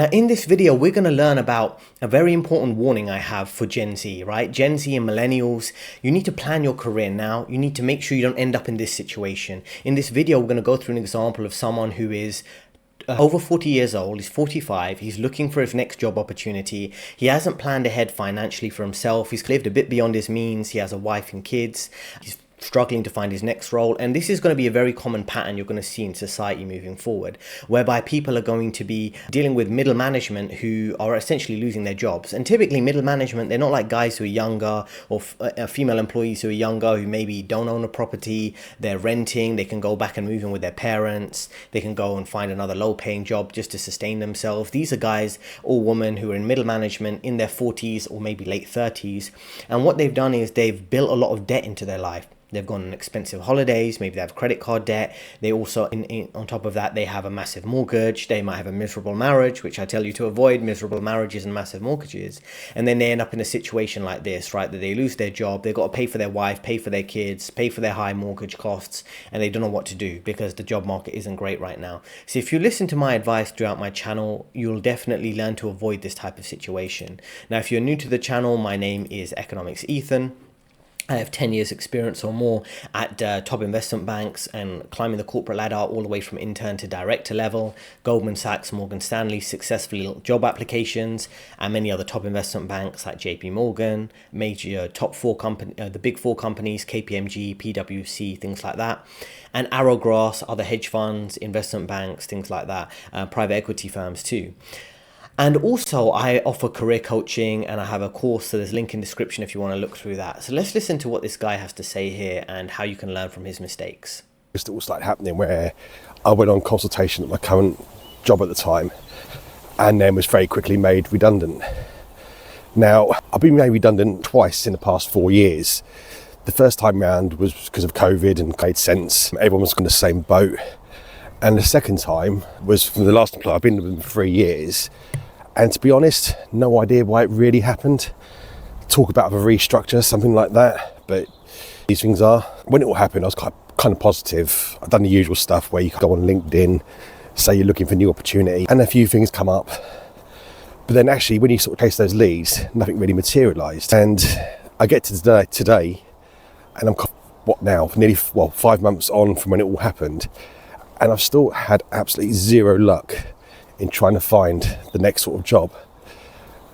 Now, in this video, we're going to learn about a very important warning I have for Gen Z, right? Gen Z and Millennials, you need to plan your career now. You need to make sure you don't end up in this situation. In this video, we're going to go through an example of someone who is over 40 years old, he's 45, he's looking for his next job opportunity. He hasn't planned ahead financially for himself. He's lived a bit beyond his means. He has a wife and kids. He's struggling to find his next role, and this is going to be a very common pattern you're going to see in society moving forward, whereby people are going to be dealing with middle management who are essentially losing their jobs. And typically middle management, they're not like guys who are younger or female employees who are younger, who maybe don't own a property, they're renting, they can go back and move in with their parents, they can go and find another low paying job just to sustain themselves. These are guys or women who are in middle management in their 40s or maybe late 30s, and what they've done is they've built a lot of debt into their life. They've gone on expensive holidays, maybe they have credit card debt. They also, on top of that, they have a massive mortgage. They might have a miserable marriage, which I tell you to avoid, miserable marriages and massive mortgages. And then they end up in a situation like this, right, that they lose their job. They've got to pay for their wife, pay for their kids, pay for their high mortgage costs, and they don't know what to do because the job market isn't great right now. So if you listen to my advice throughout my channel, you'll definitely learn to avoid this type of situation. Now, if you're new to the channel, my name is Economics Ethan. I have 10 years experience or more at top investment banks and climbing the corporate ladder all the way from intern to director level, Goldman Sachs, Morgan Stanley, successful job applications, and many other top investment banks like JP major top four company, the big four companies, KPMG, PwC, things like that, and Arrowgrass, other hedge funds, investment banks, things like that, private equity firms too. And also I offer career coaching and I have a course, so there's a link in the description if you want to look through that. So let's listen to what this guy has to say here and how you can learn from his mistakes. It all started happening where I went on consultation at my current job at the time and then was very quickly made redundant. Now, I've been made redundant twice in the past 4 years. The first time round was because of COVID and made sense. Everyone was in the same boat. And the second time was from the last employer. I've been with them for 3 years. And to be honest, no idea why it really happened. Talk about a restructure, something like that. But these things are. When it all happened, I was kind of positive. I've done the usual stuff where you can go on LinkedIn, say you're looking for new opportunity, and a few things come up. But then actually, when you sort of chase those leads, nothing really materialised. And I get to today, and I'm, what now, nearly 5 months on from when it all happened, and I've still had absolutely zero luck in trying to find the next sort of job.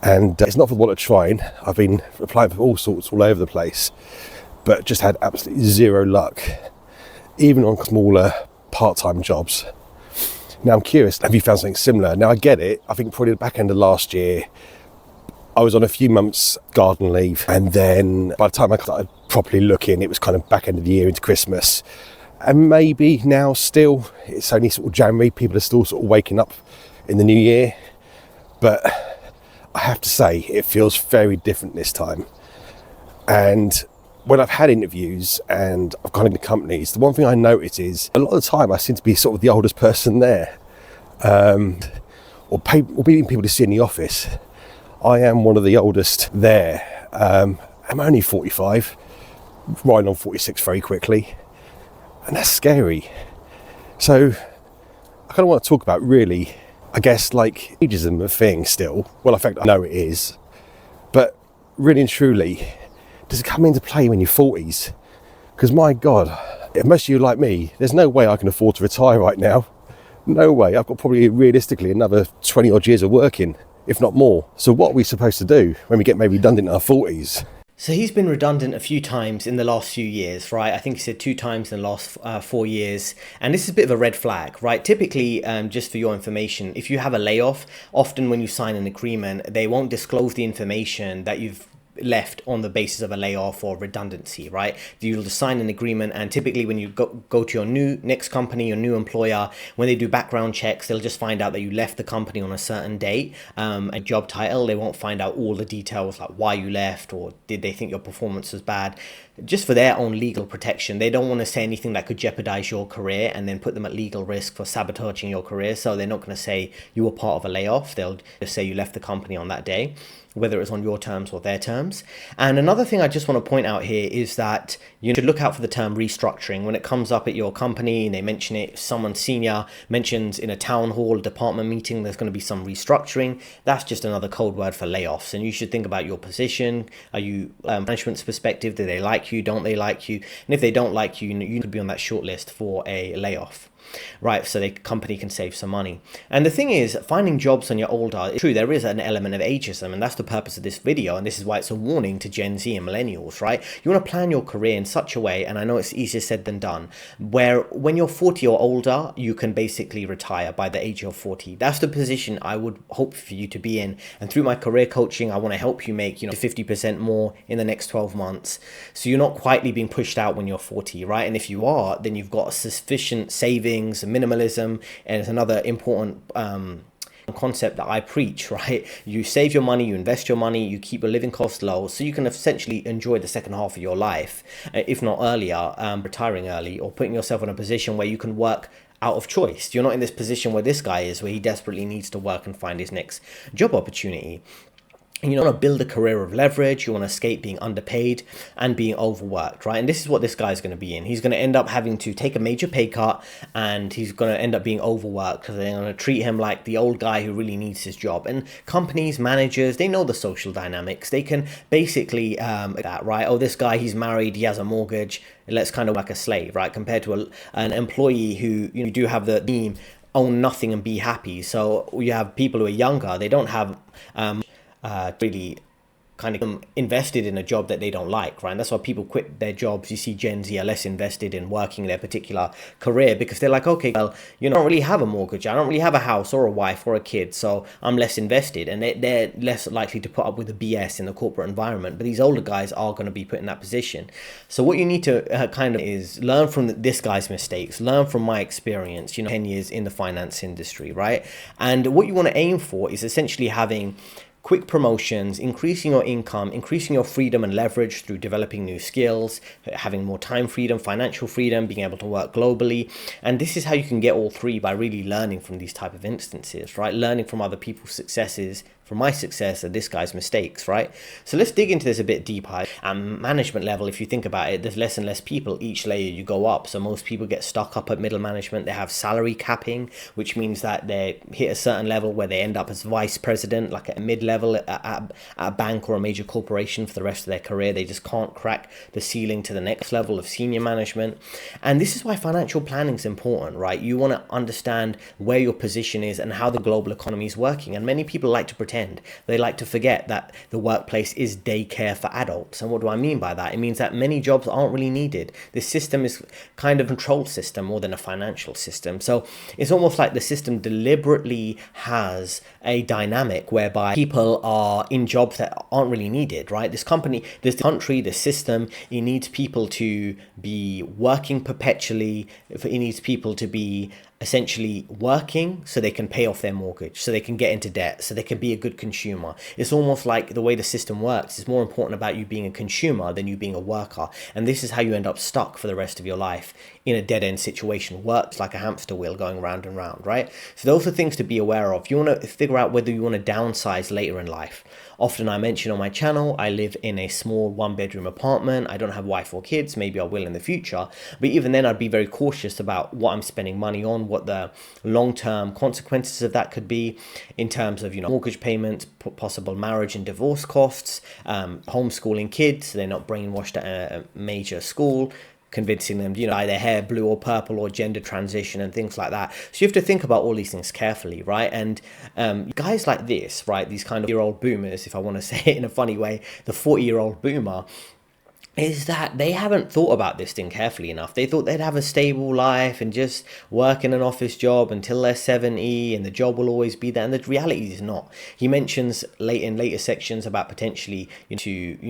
And it's not for the want of trying. I've been applying for all sorts all over the place, but just had absolutely zero luck, even on smaller part-time jobs. Now I'm curious, have you found something similar? Now I get it. I think probably the back end of last year, I was on a few months garden leave, and then by the time I started properly looking, it was kind of back end of the year into Christmas. And maybe now still, it's only sort of January, people are still sort of waking up in the new year. But I have to say, it feels very different this time. And when I've had interviews and I've gone into companies, the one thing I notice is a lot of the time I seem to be sort of the oldest person there. Or being people to see in the office. I am one of the oldest there. I'm only 45, riding on 46 very quickly. And that's scary. So I kind of want to talk about really, I guess, like ageism a thing still. Well, in fact, I know it is. But really and truly, does it come into play when you're 40s? Because my God, if most of you are like me, there's no way I can afford to retire right now. No way. I've got probably realistically another 20 odd years of working, if not more. So what are we supposed to do when we get maybe redundant in our 40s? So he's been redundant a few times in the last few years, right? I think he said 2 times in the last 4 years. And this is a bit of a red flag, right? Typically, just for your information, if you have a layoff, often when you sign an agreement, they won't disclose the information that you've left on the basis of a layoff or redundancy, right? You'll just sign an agreement, and typically when you go to your next company, your new employer, when they do background checks, they'll just find out that you left the company on a certain date, a job title. They won't find out all the details like why you left or did they think your performance was bad. Just for their own legal protection, they don't want to say anything that could jeopardize your career and then put them at legal risk for sabotaging your career. So they're not going to say you were part of a layoff. They'll just say you left the company on that day. whether it's on your terms or their terms. And another thing I just want to point out here is that you should look out for the term restructuring. When it comes up at your company and they mention it, someone senior mentions in a town hall, department meeting, there's going to be some restructuring. That's just another code word for layoffs. And you should think about your position. Are you management's perspective? Do they like you? Don't they like you? And if they don't like you, you could be on that short list for a layoff. Right, so the company can save some money. And the thing is, finding jobs when you're older, it's true, there is an element of ageism, and that's the purpose of this video, and this is why it's a warning to Gen Z and Millennials, right? You want to plan your career in such a way, and I know it's easier said than done, where when you're 40 or older, you can basically retire by the age of 40. That's the position I would hope for you to be in, and through my career coaching, I want to help you make, 50% more in the next 12 months, so you're not quietly being pushed out when you're 40, right? And if you are, then you've got sufficient savings, minimalism, and it's another important concept that I preach, right? You save your money, you invest your money, you keep your living costs low, so you can essentially enjoy the second half of your life, if not earlier, retiring early, or putting yourself in a position where you can work out of choice. You're not in this position where this guy is, where he desperately needs to work and find his next job opportunity. And you want to build a career of leverage. You want to escape being underpaid and being overworked, right? And this is what this guy is going to be in. He's going to end up having to take a major pay cut, and he's going to end up being overworked because they're going to treat him like the old guy who really needs his job. And companies, managers, they know the social dynamics. They can basically that, right? Oh, this guy, he's married, he has a mortgage. Let's kind of like a slave, right? Compared to an employee who you do have the theme, own nothing and be happy. So you have people who are younger. They don't have really kind of invested in a job that they don't like, right? And that's why people quit their jobs. You see Gen Z are less invested in working their particular career because they're like, okay, well, I don't really have a mortgage. I don't really have a house or a wife or a kid, so I'm less invested. And they're less likely to put up with the BS in the corporate environment. But these older guys are going to be put in that position. So what you need to kind of is learn from this guy's mistakes, learn from my experience, 10 years in the finance industry, right? And what you want to aim for is essentially having quick promotions, increasing your income, increasing your freedom and leverage through developing new skills, having more time freedom, financial freedom, being able to work globally. And this is how you can get all three, by really learning from these type of instances, right? Learning from other people's successes, from my success and this guy's mistakes, right? So let's dig into this a bit deeper. Management level, if you think about it, there's less and less people each layer you go up. So most people get stuck up at middle management. They have salary capping, which means that they hit a certain level where they end up as vice president, like at a mid-level at a bank or a major corporation for the rest of their career. They just can't crack the ceiling to the next level of senior management. And this is why financial planning is important, right? You want to understand where your position is and how the global economy is working. And many people like to pretend. They like to forget that the workplace is daycare for adults. And what do I mean by that? It means that many jobs aren't really needed. This system is kind of a control system more than a financial system. So it's almost like the system deliberately has a dynamic whereby people are in jobs that aren't really needed, right? This country, this system, it needs people to be working perpetually. It needs people to be essentially working so they can pay off their mortgage, so they can get into debt, so they can be a good consumer. It's almost like the way the system works. It's more important about you being a consumer than you being a worker. And this is how you end up stuck for the rest of your life in a dead-end situation. Works like a hamster wheel going round and round, right? So those are things to be aware of. You want to figure out whether you want to downsize later in life. Often I mention on my channel, I live in a small one-bedroom apartment. I don't have wife or kids. Maybe I will in the future. But even then, I'd be very cautious about what I'm spending money on, what the long-term consequences of that could be in terms of, mortgage payments, possible marriage and divorce costs, homeschooling kids, so they're not brainwashed at a major school, convincing them, dye their hair blue or purple, or gender transition and things like that. So you have to think about all these things carefully, right? And guys like this, right, these kind of year-old boomers, if I want to say it in a funny way, the 40-year-old boomer, is that they haven't thought about this thing carefully enough. They thought they'd have a stable life and just work in an office job until they're 70 and the job will always be there. And the reality is not. He mentions in later sections about potentially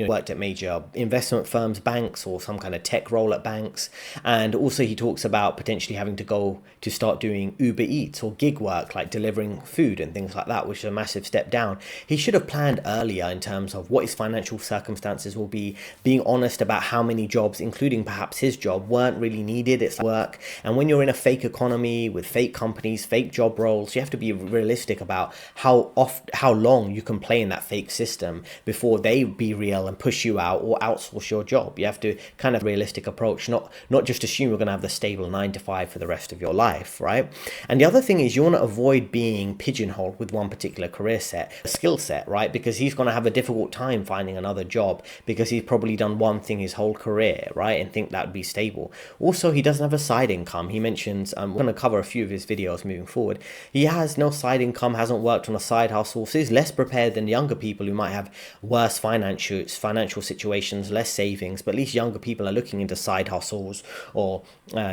worked at major investment firms, banks, or some kind of tech role at banks. And also he talks about potentially having to go to start doing Uber Eats or gig work, like delivering food and things like that, which is a massive step down. He should have planned earlier in terms of what his financial circumstances will be, being honest honest about how many jobs, including perhaps his job, weren't really needed. It's work. And when you're in a fake economy with fake companies, fake job roles, you have to be realistic about how long you can play in that fake system before they be real and push you out or outsource your job. You have to kind of realistic approach, not just assume you're going to have the stable 9 to 5 for the rest of your life, right? And the other thing is you want to avoid being pigeonholed with one particular career set, skill set, right? Because he's going to have a difficult time finding another job because he's probably done one thing his whole career, right? And think that would be stable. Also, he doesn't have a side income. He mentions, we're going to cover a few of his videos moving forward. He has no side income, hasn't worked on a side hustle, so he's less prepared than younger people who might have worse financial situations, less savings, but at least younger people are looking into side hustles or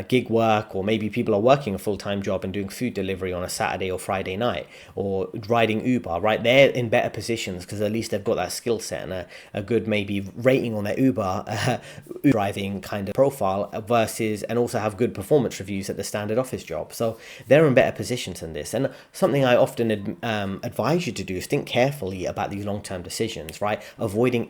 gig work, or maybe people are working a full-time job and doing food delivery on a Saturday or Friday night, or riding Uber, right? They're in better positions because at least they've got that skill set and a good maybe rating on their Uber driving kind of profile versus, and also have good performance reviews at the standard office job. So they're in better positions than this. And something I often advise you to do is think carefully about these long-term decisions, right? Avoiding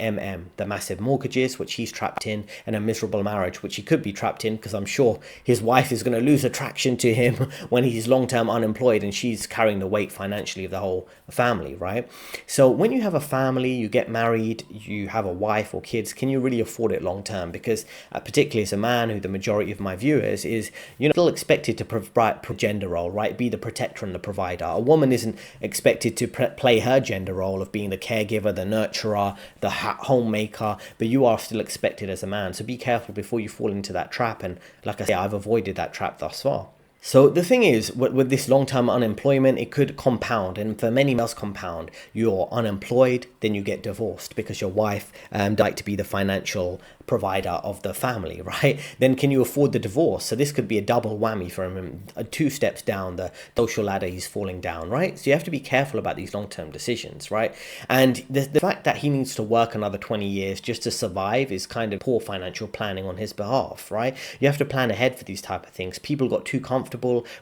the massive mortgages, which he's trapped in, and a miserable marriage, which he could be trapped in, because I'm sure his wife is going to lose attraction to him when he's long-term unemployed and she's carrying the weight financially of the whole family, right? So when you have a family, you get married, you have a wife or kids, can you really afford it long-term? Because particularly as a man, who the majority of my viewers is, still expected to provide gender role, right? Be the protector and the provider. A woman isn't expected to play her gender role of being the caregiver, the nurturer, the homemaker, but you are still expected as a man. So be careful before you fall into that trap. And like I say, I've avoided that trap thus far. So the thing is, with this long-term unemployment, it could compound, and for many males compound. You're unemployed, then you get divorced because your wife like to be the financial provider of the family, right? Then can you afford the divorce? So this could be a double whammy for him, 2 steps down the social ladder he's falling down, right? So you have to be careful about these long-term decisions, right? And the fact that he needs to work another 20 years just to survive is kind of poor financial planning on his behalf, right? You have to plan ahead for these type of things. People got too comfortable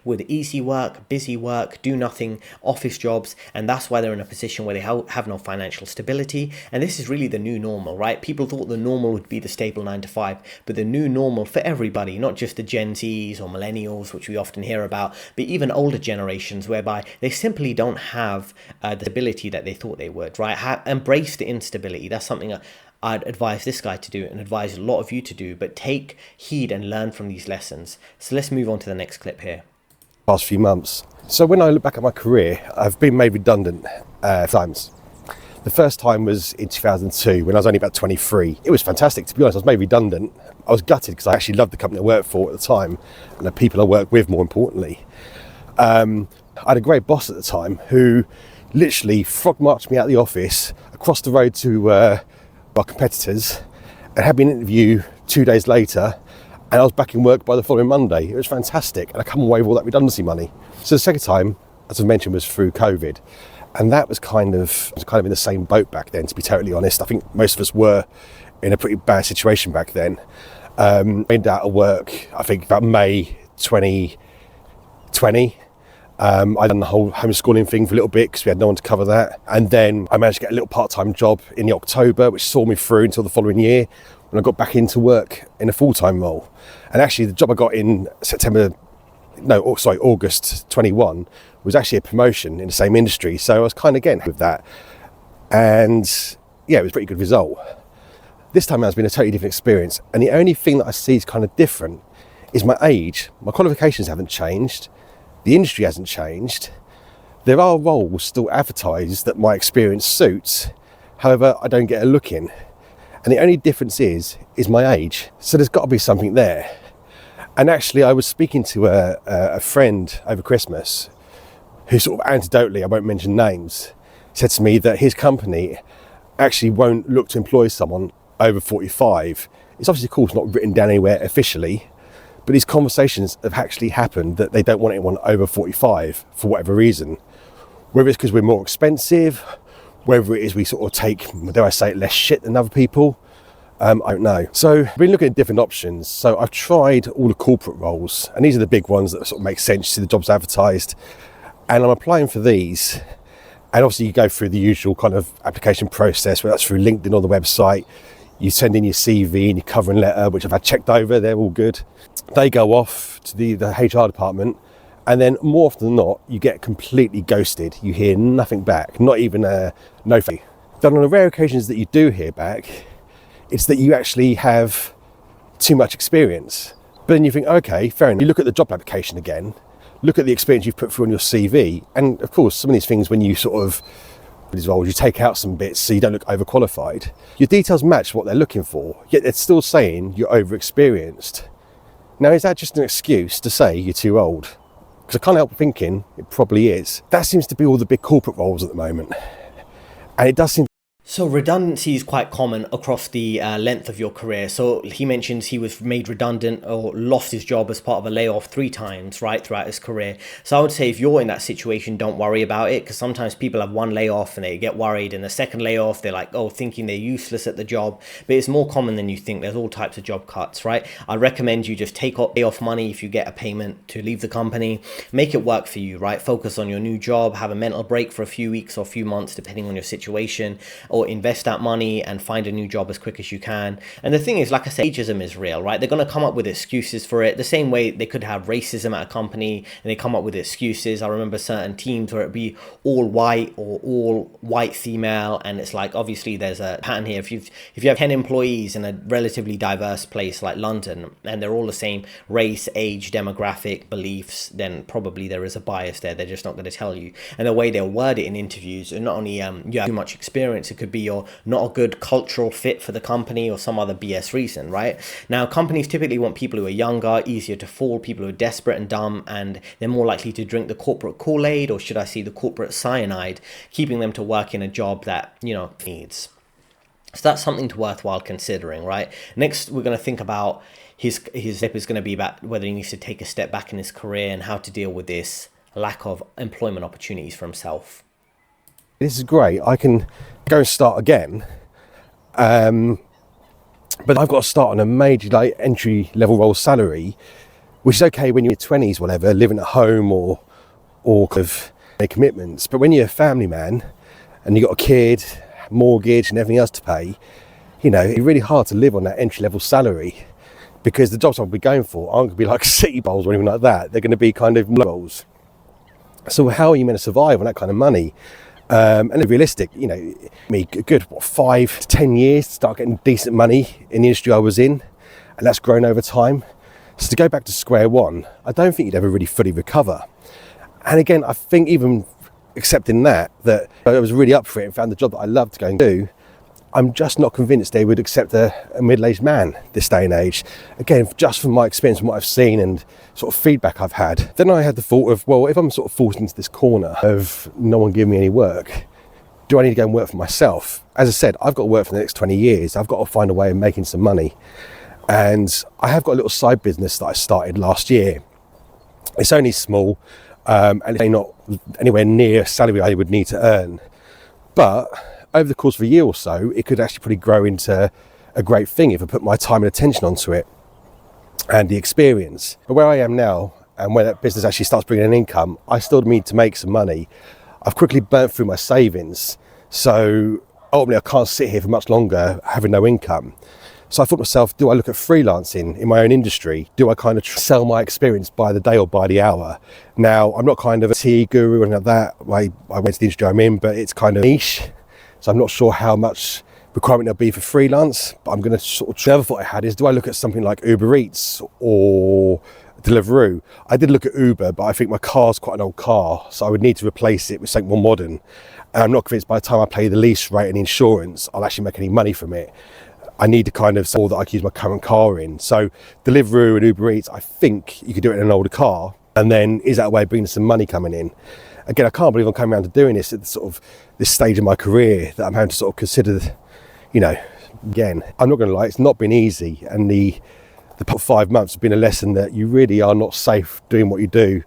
with easy work, busy work, do nothing, office jobs, and that's why they're in a position where they have no financial stability. And this is really the new normal, right? People thought the normal would be the stable 9 to 5, but the new normal for everybody, not just the Gen Zs or Millennials, which we often hear about, but even older generations, whereby they simply don't have the stability that they thought they would, right? Embrace the instability. That's something I'd advise this guy to do, and advise a lot of you to do, but take heed and learn from these lessons. So let's move on to the next clip here. Past few months. So when I look back at my career, I've been made redundant times. The first time was in 2002 when I was only about 23. It was fantastic, to be honest. I was made redundant. I was gutted because I actually loved the company I worked for at the time and the people I worked with, more importantly. I had a great boss at the time who literally frog marched me out of the office across the road to our competitors and had me an interview 2 days later, and I was back in work by the following Monday. It was fantastic, and I come away with all that redundancy money. So the second time, as I mentioned, was through COVID. And that was kind of in the same boat back then, to be totally honest. I think most of us were in a pretty bad situation back then. I ended out of work, I think about May 2020. I done the whole homeschooling thing for a little bit because we had no one to cover that. And then I managed to get a little part-time job in the October, which saw me through until the following year when I got back into work in a full-time role. And actually the job I got in August 21 was actually a promotion in the same industry, so I was kind of getting with that, and yeah, it was a pretty good result. This time has been a totally different experience, and the only thing that I see is kind of different is my age. My qualifications haven't changed, the industry hasn't changed, there are roles still advertised that my experience suits, however I don't get a look in, and the only difference is my age. So there's got to be something there. And actually I was speaking to a friend over Christmas who sort of anecdotally, I won't mention names, said to me that his company actually won't look to employ someone over 45. It's obviously, of course, not written down anywhere officially, but these conversations have actually happened that they don't want anyone over 45 for whatever reason. Whether it's because we're more expensive, whether it is we sort of take, dare I say, less shit than other people, I don't know. So I've been looking at different options. So I've tried all the corporate roles, and these are the big ones that sort of make sense. You see the jobs advertised, and I'm applying for these. And obviously you go through the usual kind of application process, whether that's through LinkedIn or the website. You send in your CV and your covering letter, which I've had checked over, they're all good. They go off to the HR department, and then more often than not, you get completely ghosted. You hear nothing back, not even a no thank you. Then on the rare occasions that you do hear back, it's that you actually have too much experience. But then you think, okay, fair enough. You look at the job application again, look at the experience you've put through on your CV, and of course, some of these things, when you sort of these roles, you take out some bits so you don't look overqualified. Your details match what they're looking for, yet they're still saying you're overexperienced. Now, is that just an excuse to say you're too old? Because I can't help thinking it probably is. That seems to be all the big corporate roles at the moment. And it does seem. So redundancy is quite common across the length of your career. So he mentions he was made redundant or lost his job as part of a layoff 3 times, right, throughout his career. So I would say if you're in that situation, don't worry about it, because sometimes people have one layoff and they get worried, and the second layoff, they're like, oh, thinking they're useless at the job. But it's more common than you think. There's all types of job cuts, right? I recommend you just take layoff money if you get a payment to leave the company. Make it work for you, right? Focus on your new job, have a mental break for a few weeks or a few months, depending on your situation, or invest that money and find a new job as quick as you can. And the thing is, like I said, ageism is real, right? They're going to come up with excuses for it. The same way they could have racism at a company and they come up with excuses. I remember certain teams where it'd be all white or all white female, and it's like, obviously there's a pattern here. If you have 10 employees in a relatively diverse place like London and they're all the same race, age, demographic, beliefs, then probably there is a bias there. They're just not going to tell you. And the way they'll word it in interviews, and not only you have too much experience, it could be you're not a good cultural fit for the company or some other BS reason, right? Now, companies typically want people who are younger, easier to fool, people who are desperate and dumb, and they're more likely to drink the corporate Kool-Aid, or should I say the corporate cyanide, keeping them to work in a job that, needs. So that's something to worthwhile considering, right? Next, we're going to think about his step is going to be about whether he needs to take a step back in his career and how to deal with this lack of employment opportunities for himself. This is great. I can go and start again, but I've got to start on a major entry level role salary, which is okay when you're in your 20s, whatever, living at home or kind of make commitments. But when you're a family man and you've got a kid, mortgage and everything else to pay, it's really hard to live on that entry level salary, because the jobs I'll be going for aren't going to be like city bowls or anything like that. They're going to be kind of low roles. So how are you meant to survive on that kind of money? And realistic, me good 5 to 10 years to start getting decent money in the industry I was in, and that's grown over time. So to go back to square one, I don't think you'd ever really fully recover. And again, I think even accepting that I was really up for it and found the job that I loved to go and do, I'm just not convinced they would accept a middle-aged man this day and age. Again, just from my experience and what I've seen and sort of feedback I've had. Then I had the thought of, well, if I'm sort of forced into this corner of no one giving me any work, do I need to go and work for myself? As I said, I've got to work for the next 20 years. I've got to find a way of making some money. And I have got a little side business that I started last year. It's only small, and it's not anywhere near a salary I would need to earn. But over the course of a year or so, it could actually probably grow into a great thing if I put my time and attention onto it and the experience. But where I am now, and where that business actually starts bringing in income, I still need to make some money. I've quickly burnt through my savings, so ultimately I can't sit here for much longer having no income. So I thought to myself, do I look at freelancing in my own industry? Do I kind of sell my experience by the day or by the hour? Now, I'm not kind of a tea guru or anything like that. I went to the industry I'm in, but it's kind of niche. So I'm not sure how much requirement there'll be for freelance, but I'm going to sort of. The other thought I had is, do I look at something like Uber Eats or Deliveroo? I did look at Uber, but I think my car's quite an old car, so I would need to replace it with something more modern. And I'm not convinced by the time I pay the lease rate and the insurance, I'll actually make any money from it. I need to kind of sell that I can use my current car in. So Deliveroo and Uber Eats, I think you could do it in an older car, and then is that a way of bringing some money coming in? Again, I can't believe I'm coming around to doing this at sort of this stage of my career, that I'm having to sort of consider, again, I'm not going to lie, it's not been easy. And the past 5 months have been a lesson that you really are not safe doing what you do.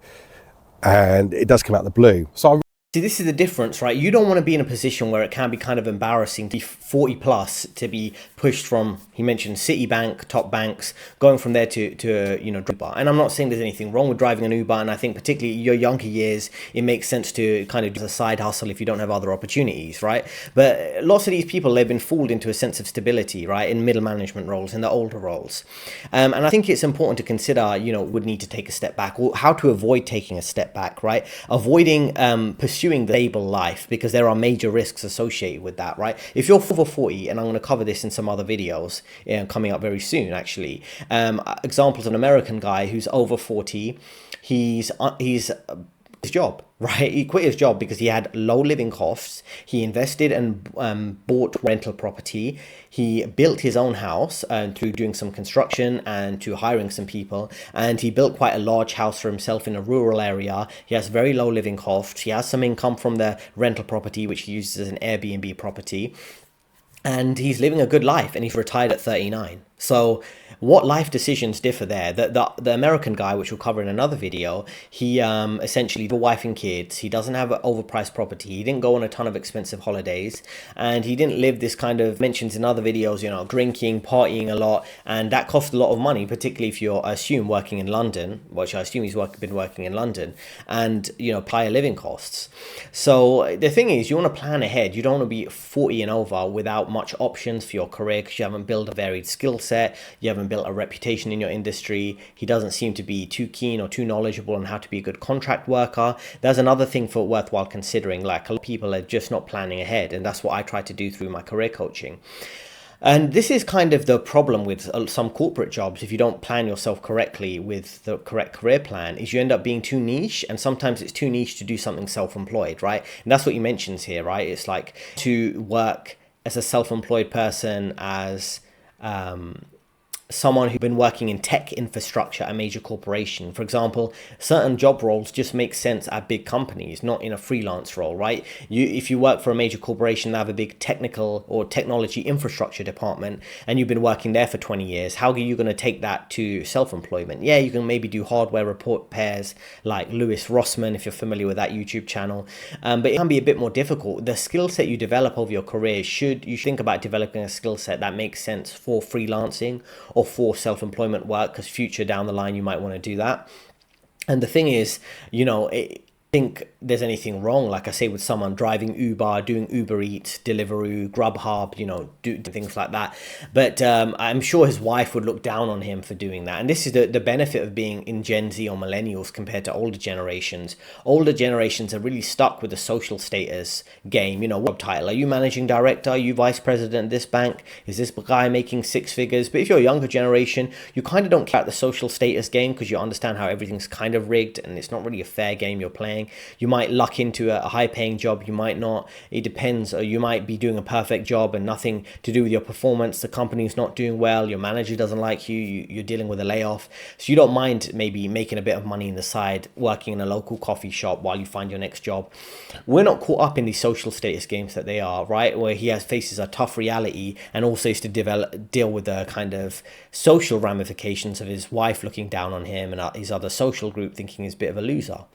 And it does come out of the blue. So See, this is the difference, right? You don't want to be in a position where it can be kind of embarrassing to be 40 plus, to be pushed from, he mentioned Citibank, top banks, going from there to Uber. And I'm not saying there's anything wrong with driving an Uber. And I think particularly your younger years, it makes sense to kind of do a side hustle if you don't have other opportunities, right? But lots of these people, they've been fooled into a sense of stability, right? In middle management roles, in the older roles. And I think it's important to consider, would need to take a step back, or how to avoid taking a step back, right? Avoiding pursuing the stable life, because there are major risks associated with that, right? If you're over 40, and I'm going to cover this in some other videos coming up very soon, actually. Examples of an American guy who's over 40, he's his job, right? He quit his job because he had low living costs. He invested and bought rental property. He built his own house through doing some construction and to hiring some people. And he built quite a large house for himself in a rural area. He has very low living costs. He has some income from the rental property, which he uses as an Airbnb property. And he's living a good life, and he's retired at 39. So what life decisions differ there? The American guy, which we'll cover in another video, he essentially, the wife and kids, he doesn't have an overpriced property, he didn't go on a ton of expensive holidays, and he didn't live this kind of, mentions in other videos, drinking, partying a lot, and that cost a lot of money, particularly if you're, I assume, working in London, which I assume he's been working in London, and, higher living costs. So the thing is, you want to plan ahead. You don't want to be 40 and over without much options for your career, because you haven't built a varied skill set, you haven't built a reputation in your industry. He doesn't seem to be too keen or too knowledgeable on how to be a good contract worker. That's another thing for worthwhile considering. Like, a lot of people are just not planning ahead, and that's what I try to do through my career coaching. And this is kind of the problem with some corporate jobs. If you don't plan yourself correctly with the correct career plan, is you end up being too niche, and sometimes it's too niche to do something self-employed, right? And that's what he mentions here, right? It's like to work as a self-employed person, as someone who's been working in tech infrastructure at a major corporation. For example, certain job roles just make sense at big companies, not in a freelance role, right? If you work for a major corporation that have a big technical or technology infrastructure department, and you've been working there for 20 years, how are you going to take that to self-employment? Yeah, you can maybe do hardware repairs like Lewis Rossman, if you're familiar with that YouTube channel, but it can be a bit more difficult. The skill set you develop over your career, you should think about developing a skill set that makes sense for freelancing or for self-employment work, because future down the line you might want to do that. And the thing is, think there's anything wrong, like I say, with someone driving Uber, doing Uber Eats, Deliveroo, Grubhub, do things like that. But I'm sure his wife would look down on him for doing that. And this is the benefit of being in Gen Z or millennials compared to older generations. Older generations are really stuck with the social status game. What title? Are you managing director? Are you vice president of this bank? Is this guy making six figures? But if you're a younger generation, you kind of don't care about the social status game, because you understand how everything's kind of rigged and it's not really a fair game you're playing. You might luck into a high paying job, you might not, it depends. Or you might be doing a perfect job and nothing to do with your performance, the company's not doing well, your manager doesn't like you're dealing with a layoff, so you don't mind maybe making a bit of money on the side, working in a local coffee shop while you find your next job. We're not caught up in these social status games that they are, right, where he faces a tough reality, and also has to deal with the kind of social ramifications of his wife looking down on him and his other social group thinking he's a bit of a loser.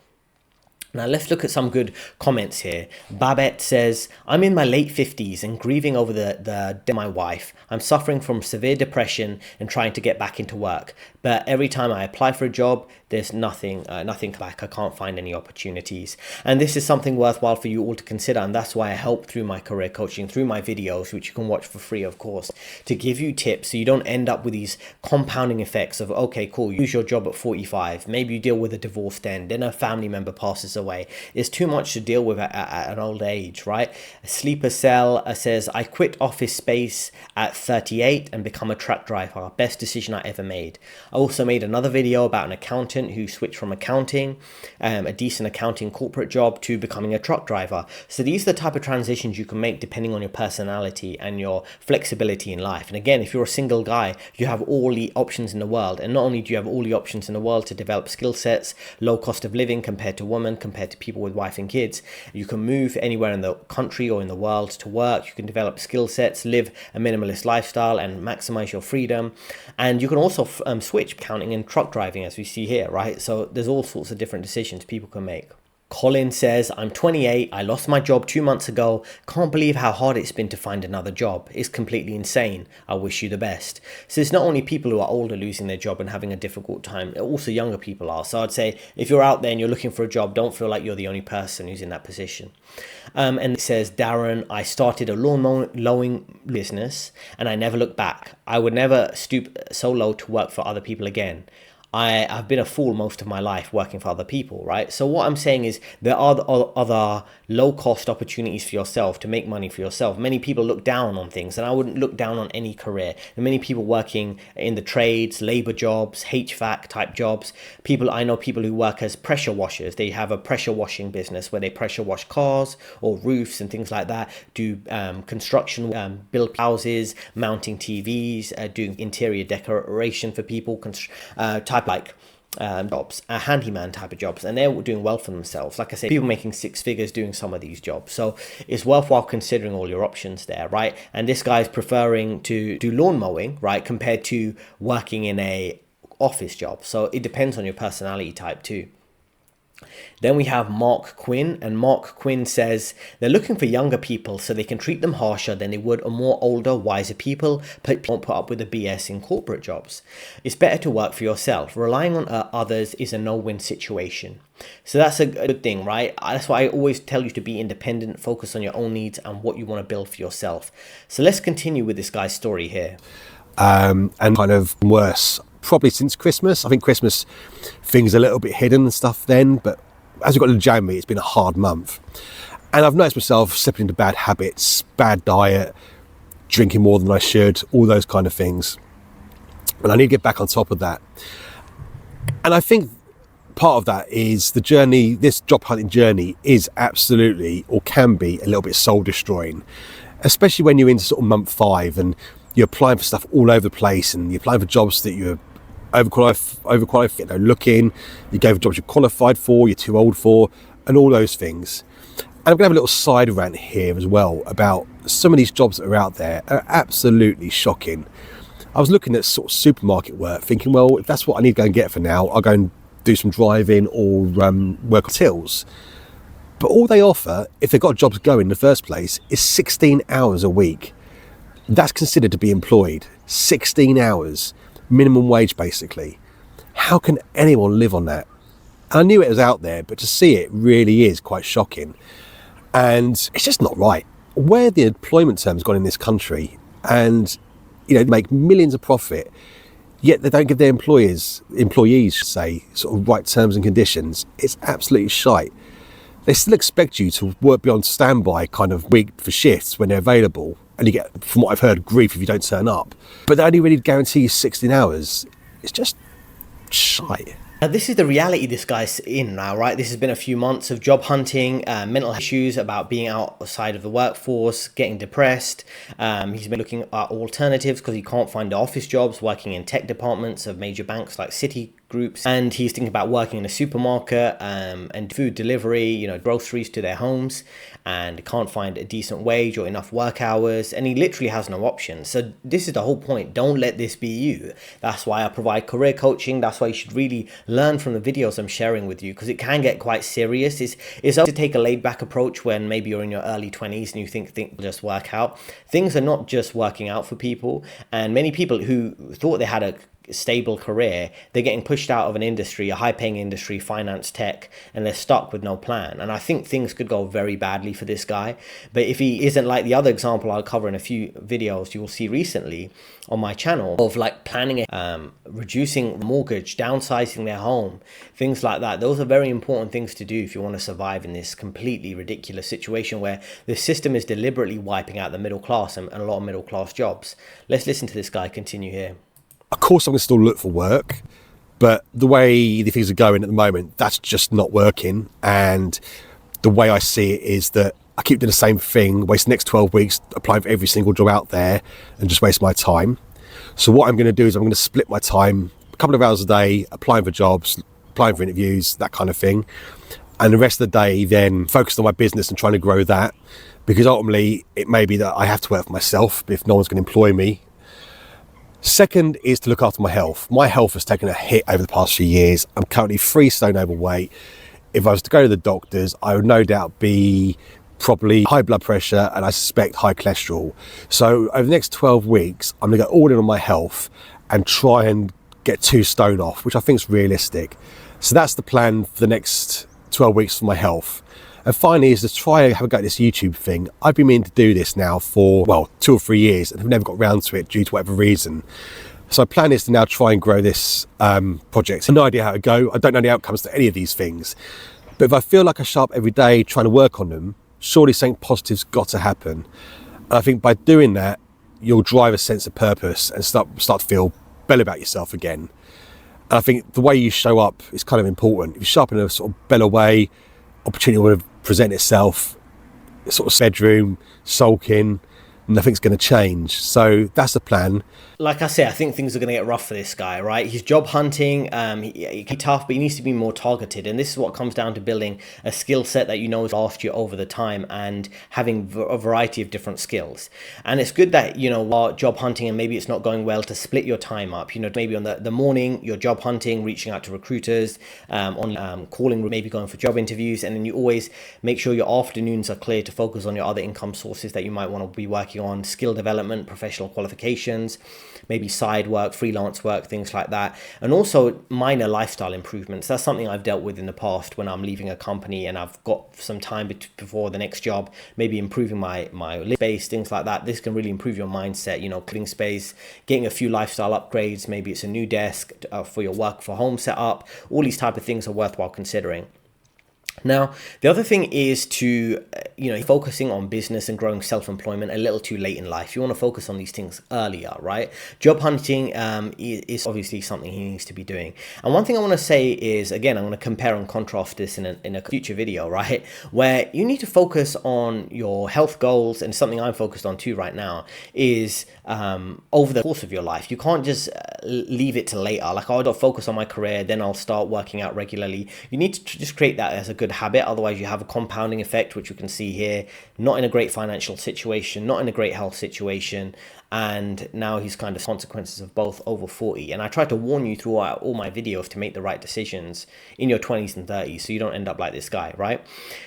Now let's look at some good comments here. Babette says, I'm in my late 50s and grieving over the death of my wife. I'm suffering from severe depression and trying to get back into work. But every time I apply for a job, there's nothing back. I can't find any opportunities. And this is something worthwhile for you all to consider. And that's why I help through my career coaching, through my videos, which you can watch for free, of course, to give you tips so you don't end up with these compounding effects of, okay, cool, you lose your job at 45. Maybe you deal with a divorce then a family member passes away. It's too much to deal with at an old age, right? Sleeper Cell says, I quit office space at 38 and become a truck driver. Best decision I ever made. I also made another video about an accountant who switched from accounting, a decent accounting corporate job, to becoming a truck driver. So these are the type of transitions you can make depending on your personality and your flexibility in life. And again, if you're a single guy, you have all the options in the world. And not only do you have all the options in the world to develop skill sets, low cost of living compared to women, compared to people with wife and kids, you can move anywhere in the country or in the world to work. You can develop skill sets, live a minimalist lifestyle, and maximize your freedom. And you can also switch accounting and truck driving, as we see here, right? So there's all sorts of different decisions people can make. Colin says, I'm 28, I lost my job 2 months ago, can't believe how hard it's been to find another job. It's completely insane. I wish you the best. So it's not only people who are older losing their job and having a difficult time, also younger people are. So I'd say if you're out there and you're looking for a job, don't feel like you're the only person who's in that position. And it says, Darren, I started a lawn mowing business and I never looked back. I would never stoop so low to work for other people again. I've been a fool most of my life working for other people, right? So what I'm saying is there are other low-cost opportunities for yourself to make money for yourself. Many people look down on things, and I wouldn't look down on any career. There are many people working in the trades, labor jobs, HVAC type jobs. I know people who work as pressure washers. They have a pressure washing business where they pressure wash cars or roofs and things like that, do construction, build houses, mounting TVs, doing interior decoration for people, jobs, handyman type of jobs, and they're doing well for themselves. Like I say, people making six figures doing some of these jobs. So it's worthwhile considering all your options there, right? And this guy's preferring to do lawn mowing, right, compared to working in a office job. So it depends on your personality type too. Then we have Mark Quinn, and Mark Quinn says they're looking for younger people so they can treat them harsher than they would a more older, wiser people, but won't put up with the BS in corporate jobs. It's better to work for yourself. Relying on others is a no-win situation. So that's a good thing, right? That's why I always tell you to be independent, focus on your own needs and what you want to build for yourself. So let's continue with this guy's story here. And kind of worse. Probably since Christmas. I think Christmas things a little bit hidden and stuff then, but as we got into January, it's been a hard month. And I've noticed myself slipping into bad habits, bad diet, drinking more than I should, all those kind of things. And I need to get back on top of that. And I think part of that is the journey, this job hunting journey is absolutely, or can be, a little bit soul destroying, especially when you're into sort of month 5 and you're applying for stuff all over the place and you're applying for jobs that you're overqualified, looking, you go for jobs you're qualified for, you're too old for, and all those things. And I'm going to have a little side rant here as well about some of these jobs that are out there are absolutely shocking. I was looking at sort of supermarket work thinking, well, if that's what I need to go and get for now, I'll go and do some driving or work on tills. But all they offer, if they've got jobs going in the first place, is 16 hours a week. That's considered to be employed. 16 hours. Minimum wage, basically. How can anyone live on that? I knew it was out there, but to see it really is quite shocking. And it's just not right. Where the employment term's gone in this country, and they make millions of profit, yet they don't give their employees, say, sort of right terms and conditions. It's absolutely shite. They still expect you to work beyond standby kind of week for shifts when they're available. And you get, from what I've heard, grief if you don't turn up. But they only really guarantee you 16 hours. It's just shite. Now, this is the reality this guy's in now, right? This has been a few months of job hunting, mental issues about being outside of the workforce, getting depressed. He's been looking at alternatives because he can't find the office jobs, working in tech departments of major banks like Citi groups, and he's thinking about working in a supermarket and food delivery, groceries to their homes, and can't find a decent wage or enough work hours, and he literally has no options. So this is the whole point. Don't let this be you. That's why I provide career coaching. That's why you should really learn from the videos I'm sharing with you, because it can get quite serious. It's okay to take a laid back approach when maybe you're in your early 20s and you think will just work out. Things are not just working out for people, and many people who thought they had a stable career, they're getting pushed out of an industry, a high-paying industry, finance, tech, and they're stuck with no plan. And I think things could go very badly for this guy. But if he isn't like the other example I'll cover in a few videos you will see recently on my channel of like planning, reducing the mortgage, downsizing their home, things like that, those are very important things to do if you want to survive in this completely ridiculous situation where the system is deliberately wiping out the middle class and a lot of middle class jobs. Let's listen to this guy continue here. Of course, I'm going to still look for work, but the way the things are going at the moment, that's just not working. And the way I see it is that I keep doing the same thing, waste the next 12 weeks applying for every single job out there and just waste my time. So what I'm going to do is I'm going to split my time, a couple of hours a day, applying for jobs, applying for interviews, that kind of thing. And the rest of the day then focus on my business and trying to grow that, because ultimately it may be that I have to work for myself if no one's going to employ me. Second is to look after my health. My health has taken a hit over the past few years. I'm currently 3 stone overweight. if I was to go to the doctors, I would no doubt be probably high blood pressure and I suspect high cholesterol. So over the next 12 weeks, I'm going to go all in on my health and try and get 2 stone off, which I think is realistic. So that's the plan for the next 12 weeks for my health. And finally is to try and have a go at this YouTube thing. I've been meaning to do this now for, 2 or 3 years and have never got around to it due to whatever reason. So my plan is to now try and grow this project. So no idea how to go. I don't know the outcomes to any of these things. But if I feel like I show up every day trying to work on them, surely something positive's got to happen. And I think by doing that, you'll drive a sense of purpose and start to feel better about yourself again. And I think the way you show up is kind of important. If you show up in a sort of better way, opportunity will present itself, sort of bedroom, sulking, nothing's going to change. So that's the plan. Like I say, I think things are going to get rough for this guy, right? He's job hunting, he's tough, but he needs to be more targeted. And this is what comes down to building a skill set that you know has last you over the time and having a variety of different skills. And it's good that, while job hunting and maybe it's not going well, to split your time up. Maybe on the morning, you're job hunting, reaching out to recruiters, calling, maybe going for job interviews. And then you always make sure your afternoons are clear to focus on your other income sources that you might want to be working on, skill development, professional qualifications, maybe side work, freelance work, things like that. And also minor lifestyle improvements. That's something I've dealt with in the past when I'm leaving a company and I've got some time before the next job, maybe improving my living space, things like that. This can really improve your mindset, living space, getting a few lifestyle upgrades. Maybe it's a new desk for your work for home setup. All these type of things are worthwhile considering. Now, the other thing is to, focusing on business and growing self-employment a little too late in life. You want to focus on these things earlier, right? Job hunting is obviously something he needs to be doing. And one thing I want to say is, again, I'm going to compare and contrast this in a future video, right? Where you need to focus on your health goals, and something I'm focused on too right now is over the course of your life. You can't just leave it to later. Like, I'll focus on my career, then I'll start working out regularly. You need to just create that as a good habit. Otherwise you have a compounding effect, which you can see here. Not in a great financial situation, not in a great health situation, and now he's kind of consequences of both over 40. And I try to warn you throughout all my videos to make the right decisions in your 20s and 30s so you don't end up like this guy, right?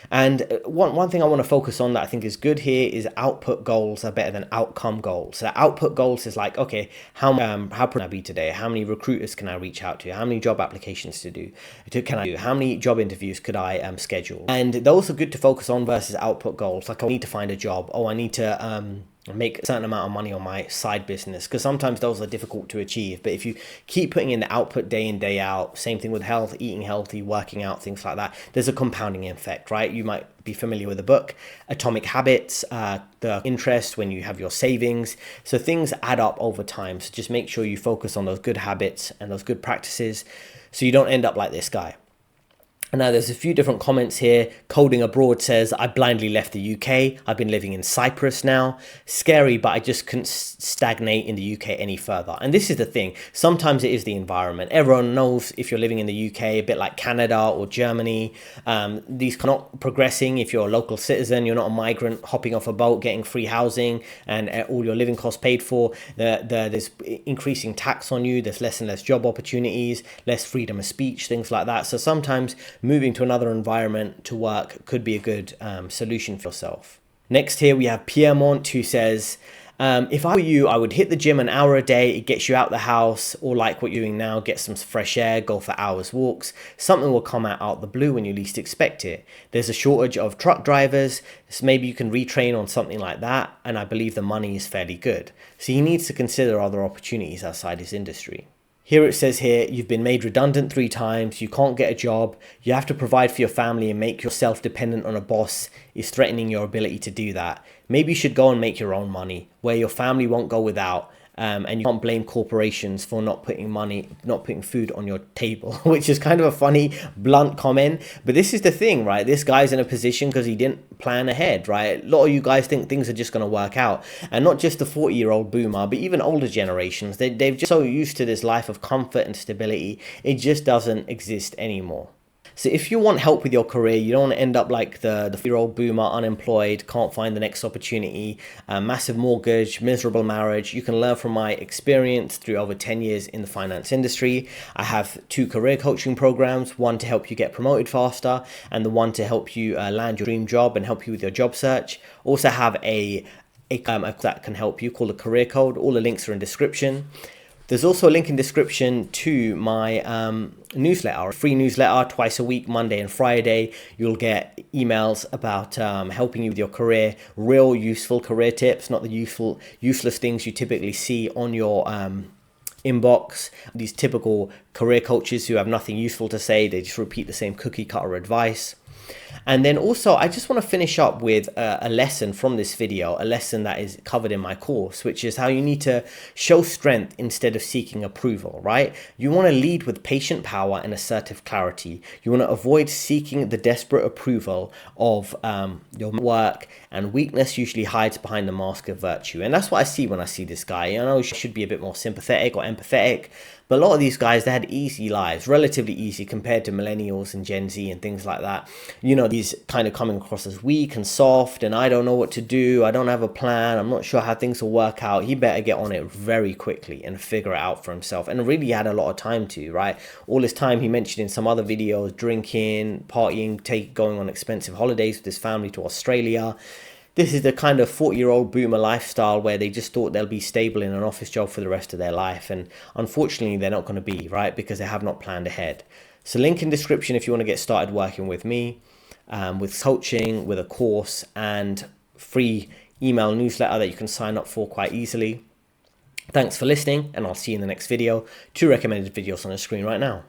And one thing I want to focus on that I think is good here is output goals are better than outcome goals. So output goals is like, okay, how can I be today? How many recruiters can I reach out to? How many job applications can I do? How many job interviews could I schedule? And those are good to focus on versus output goals. Like, I need to find a job. Oh, I need to make a certain amount of money on my side business, because sometimes those are difficult to achieve. But if you keep putting in the output day in, day out, same thing with health, eating healthy, working out, things like that, there's a compounding effect, right? You might be familiar with the book Atomic Habits, the interest when you have your savings. So things add up over time. So just make sure you focus on those good habits and those good practices so you don't end up like this guy. Now, there's a few different comments here. Coding Abroad says, I blindly left the UK. I've been living in Cyprus now. Scary, but I just couldn't stagnate in the UK any further. And this is the thing. Sometimes it is the environment. Everyone knows if you're living in the UK, a bit like Canada or Germany, these are not progressing. If you're a local citizen, you're not a migrant hopping off a boat, getting free housing and all your living costs paid for. There's increasing tax on you. There's less and less job opportunities, less freedom of speech, things like that. So sometimes moving to another environment to work could be a good solution for yourself. Next here we have Piermont, who says, if I were you, I would hit the gym an hour a day. It gets you out the house, or like what you're doing now, get some fresh air, go for hours walks. Something will come out the blue when you least expect it. There's a shortage of truck drivers, so maybe you can retrain on something like that, and I believe the money is fairly good. So he needs to consider other opportunities outside his industry. Here it says here, you've been made redundant 3 times, you can't get a job, you have to provide for your family, and make yourself dependent on a boss is threatening your ability to do that. Maybe you should go and make your own money, where your family won't go without, and you can't blame corporations for not putting food on your table, which is kind of a funny, blunt comment. But this is the thing, right? This guy's in a position because he didn't plan ahead, right? A lot of you guys think things are just going to work out, and not just the 40-year-old boomer, but even older generations. They've just so used to this life of comfort and stability, it just doesn't exist anymore. So if you want help with your career, you don't want to end up like the year-old boomer, unemployed, can't find the next opportunity, massive mortgage, miserable marriage, you can learn from my experience through over 10 years in the finance industry. I have 2 career coaching programs, one to help you get promoted faster and the one to help you land your dream job and help you with your job search. Also have a that can help you called a career code. All the links are in description. There's also a link in description to my newsletter, a free newsletter twice a week, Monday and Friday. You'll get emails about helping you with your career, real useful career tips, not the useless things you typically see on your inbox. These typical career coaches who have nothing useful to say, they just repeat the same cookie cutter advice. And then also, I just want to finish up with a lesson from this video, a lesson that is covered in my course, which is how you need to show strength instead of seeking approval, right? You want to lead with patient power and assertive clarity. You want to avoid seeking the desperate approval of your work, and weakness usually hides behind the mask of virtue. And that's what I see when I see this guy. I know he should be a bit more sympathetic or empathetic, but a lot of these guys, they had easy lives, relatively easy compared to millennials and Gen Z and things like that. You know, he's kind of coming across as weak and soft and I don't know what to do. I don't have a plan. I'm not sure how things will work out. He better get on it very quickly and figure it out for himself. And really had a lot of time to, right? All this time he mentioned in some other videos, drinking, partying, going on expensive holidays with his family to Australia. This is the kind of 40-year-old boomer lifestyle where they just thought they'll be stable in an office job for the rest of their life. And unfortunately, they're not going to be, right? Because they have not planned ahead. So link in description if you want to get started working with me, with coaching, with a course, and free email newsletter that you can sign up for quite easily. Thanks for listening, and I'll see you in the next video. 2 recommended videos on the screen right now.